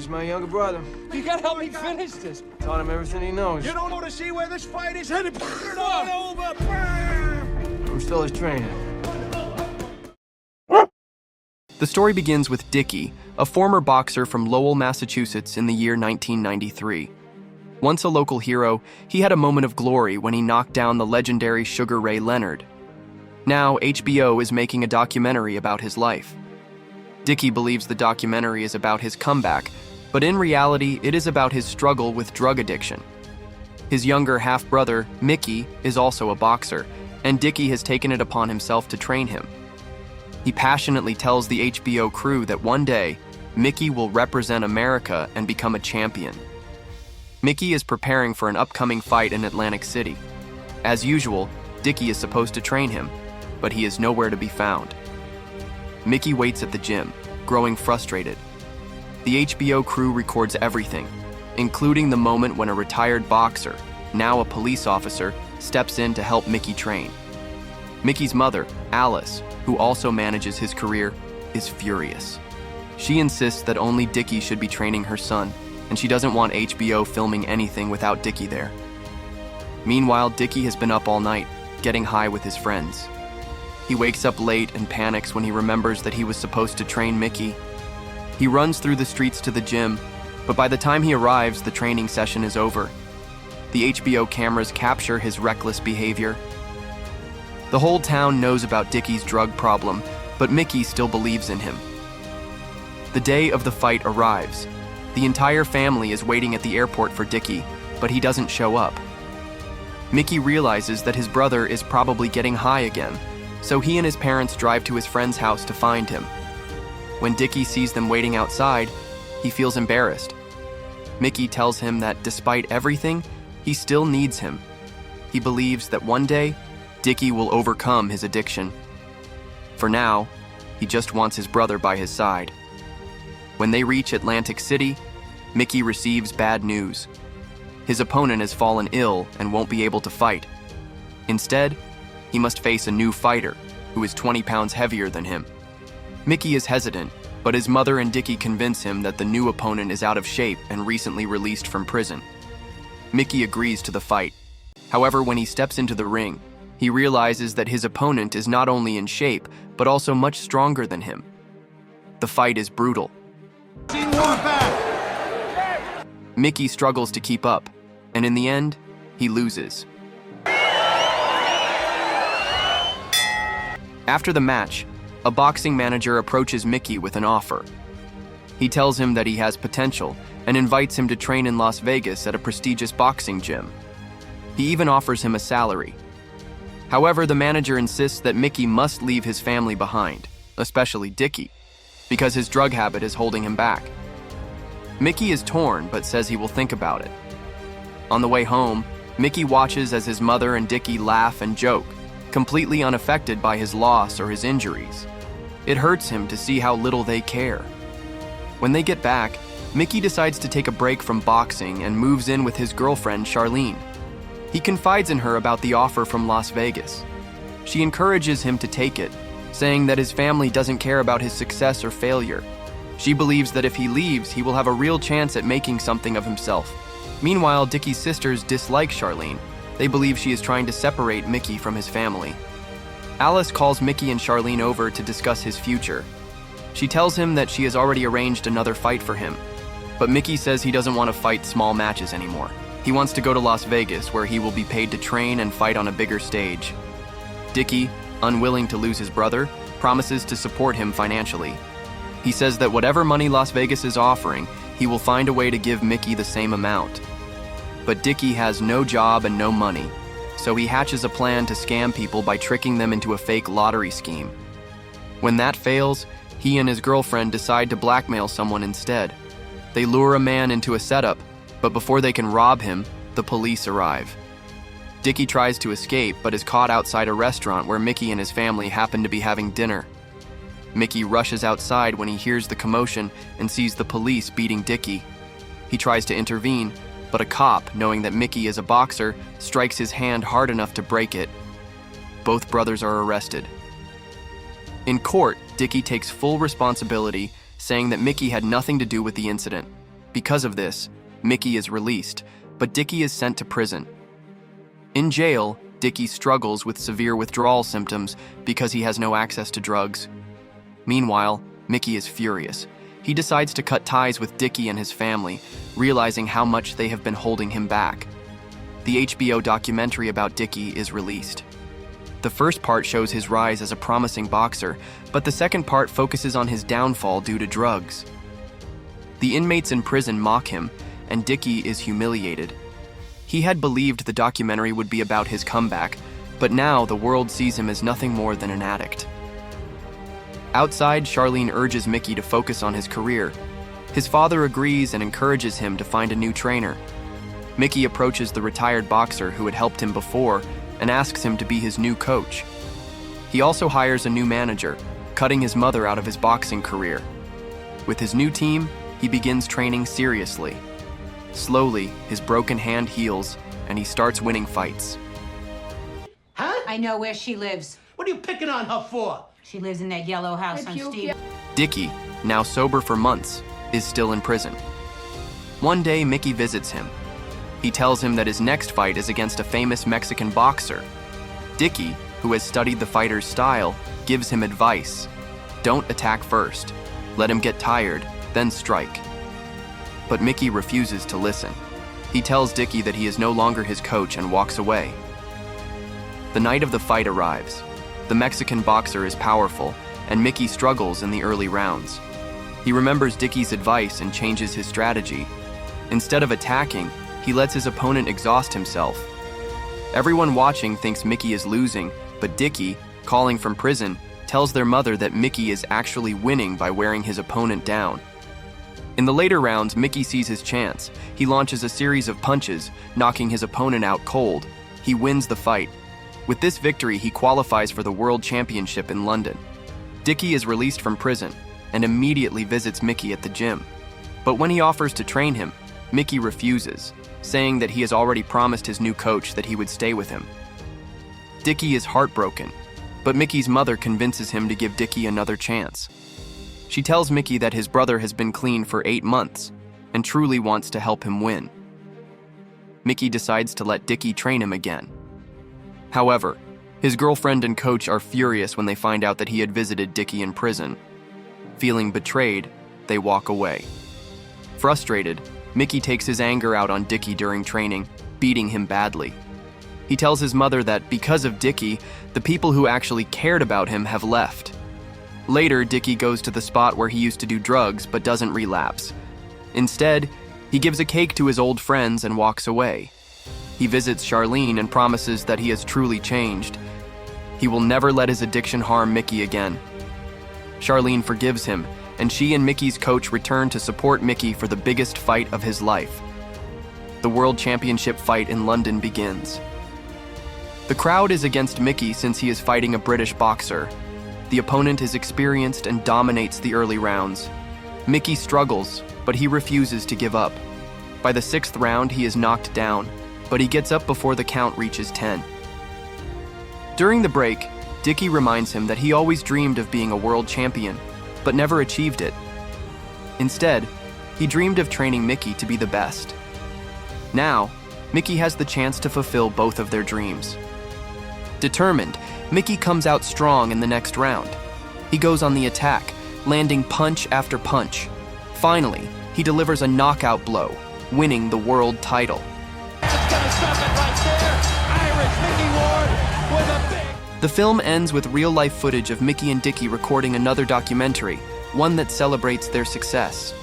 He's my younger brother. You gotta help me finish this. Taught him everything he knows. You don't want to see where this fight is headed? Turn it on over! I'm still his trainer. The story begins with Dicky, a former boxer from Lowell, Massachusetts in the year 1993. Once a local hero, he had a moment of glory when he knocked down the legendary Sugar Ray Leonard. Now, HBO is making a documentary about his life. Dicky believes the documentary is about his comeback, but in reality, it is about his struggle with drug addiction. His younger half-brother, Micky, is also a boxer, and Dicky has taken it upon himself to train him. He passionately tells the HBO crew that one day, Micky will represent America and become a champion. Micky is preparing for an upcoming fight in Atlantic City. As usual, Dicky is supposed to train him, but he is nowhere to be found. Micky waits at the gym, growing frustrated. The HBO crew records everything, including the moment when a retired boxer, now a police officer, steps in to help Micky train. Micky's mother, Alice, who also manages his career, is furious. She insists that only Dicky should be training her son, and she doesn't want HBO filming anything without Dicky there. Meanwhile, Dicky has been up all night, getting high with his friends. He wakes up late and panics when he remembers that he was supposed to train Micky. He runs through the streets to the gym, but by the time he arrives, the training session is over. The HBO cameras capture his reckless behavior. The whole town knows about Dicky's drug problem, but Micky still believes in him. The day of the fight arrives. The entire family is waiting at the airport for Dicky, but he doesn't show up. Micky realizes that his brother is probably getting high again, so he and his parents drive to his friend's house to find him. When Dicky sees them waiting outside, he feels embarrassed. Micky tells him that despite everything, he still needs him. He believes that one day, Dicky will overcome his addiction. For now, he just wants his brother by his side. When they reach Atlantic City, Micky receives bad news. His opponent has fallen ill and won't be able to fight. Instead, he must face a new fighter who is 20 pounds heavier than him. Micky is hesitant, but his mother and Dicky convince him that the new opponent is out of shape and recently released from prison. Micky agrees to the fight. However, when he steps into the ring, he realizes that his opponent is not only in shape, but also much stronger than him. The fight is brutal. Micky struggles to keep up, and in the end, he loses. After the match, a boxing manager approaches Micky with an offer. He tells him that he has potential and invites him to train in Las Vegas at a prestigious boxing gym. He even offers him a salary. However, the manager insists that Micky must leave his family behind, especially Dicky, because his drug habit is holding him back. Micky is torn but says he will think about it. On the way home, Micky watches as his mother and Dicky laugh and joke, completely unaffected by his loss or his injuries. It hurts him to see how little they care. When they get back, Micky decides to take a break from boxing and moves in with his girlfriend, Charlene. He confides in her about the offer from Las Vegas. She encourages him to take it, saying that his family doesn't care about his success or failure. She believes that if he leaves, he will have a real chance at making something of himself. Meanwhile, Dicky's sisters dislike Charlene. They believe she is trying to separate Micky from his family. Alice calls Micky and Charlene over to discuss his future. She tells him that she has already arranged another fight for him, but Micky says he doesn't want to fight small matches anymore. He wants to go to Las Vegas, where he will be paid to train and fight on a bigger stage. Dicky, unwilling to lose his brother, promises to support him financially. He says that whatever money Las Vegas is offering, he will find a way to give Micky the same amount. But Dicky has no job and no money, so he hatches a plan to scam people by tricking them into a fake lottery scheme. When that fails, he and his girlfriend decide to blackmail someone instead. They lure a man into a setup, but before they can rob him, the police arrive. Dicky tries to escape, but is caught outside a restaurant where Micky and his family happen to be having dinner. Micky rushes outside when he hears the commotion and sees the police beating Dicky. He tries to intervene, but a cop, knowing that Micky is a boxer, strikes his hand hard enough to break it. Both brothers are arrested. In court, Dicky takes full responsibility, saying that Micky had nothing to do with the incident. Because of this, Micky is released, but Dicky is sent to prison. In jail, Dicky struggles with severe withdrawal symptoms because he has no access to drugs. Meanwhile, Micky is furious. He decides to cut ties with Dicky and his family, realizing how much they have been holding him back. The HBO documentary about Dicky is released. The first part shows his rise as a promising boxer, but the second part focuses on his downfall due to drugs. The inmates in prison mock him, and Dicky is humiliated. He had believed the documentary would be about his comeback, but now the world sees him as nothing more than an addict. Outside, Charlene urges Micky to focus on his career. His father agrees and encourages him to find a new trainer. Micky approaches the retired boxer who had helped him before and asks him to be his new coach. He also hires a new manager, cutting his mother out of his boxing career. With his new team, he begins training seriously. Slowly, his broken hand heals, and he starts winning fights. Huh? I know where she lives. What are you picking on her for? She lives in that yellow house on Steve. Dicky, now sober for months, is still in prison. One day, Micky visits him. He tells him that his next fight is against a famous Mexican boxer. Dicky, who has studied the fighter's style, gives him advice. Don't attack first. Let him get tired, then strike. But Micky refuses to listen. He tells Dicky that he is no longer his coach and walks away. The night of the fight arrives. The Mexican boxer is powerful, and Micky struggles in the early rounds. He remembers Dicky's advice and changes his strategy. Instead of attacking, he lets his opponent exhaust himself. Everyone watching thinks Micky is losing, but Dicky, calling from prison, tells their mother that Micky is actually winning by wearing his opponent down. In the later rounds, Micky sees his chance. He launches a series of punches, knocking his opponent out cold. He wins the fight. With this victory, he qualifies for the World Championship in London. Dicky is released from prison and immediately visits Micky at the gym. But when he offers to train him, Micky refuses, saying that he has already promised his new coach that he would stay with him. Dicky is heartbroken, but Micky's mother convinces him to give Dicky another chance. She tells Micky that his brother has been clean for 8 months and truly wants to help him win. Micky decides to let Dicky train him again. However, his girlfriend and coach are furious when they find out that he had visited Dicky in prison. Feeling betrayed, they walk away. Frustrated, Micky takes his anger out on Dicky during training, beating him badly. He tells his mother that because of Dicky, the people who actually cared about him have left. Later, Dicky goes to the spot where he used to do drugs but doesn't relapse. Instead, he gives a cake to his old friends and walks away. He visits Charlene and promises that he has truly changed. He will never let his addiction harm Micky again. Charlene forgives him, and she and Micky's coach return to support Micky for the biggest fight of his life. The World Championship fight in London begins. The crowd is against Micky since he is fighting a British boxer. The opponent is experienced and dominates the early rounds. Micky struggles, but he refuses to give up. By the 6th round, he is knocked down, but he gets up before the count reaches 10. During the break, Dicky reminds him that he always dreamed of being a world champion, but never achieved it. Instead, he dreamed of training Micky to be the best. Now, Micky has the chance to fulfill both of their dreams. Determined, Micky comes out strong in the next round. He goes on the attack, landing punch after punch. Finally, he delivers a knockout blow, winning the world title. The film ends with real-life footage of Micky and Dicky recording another documentary, one that celebrates their success.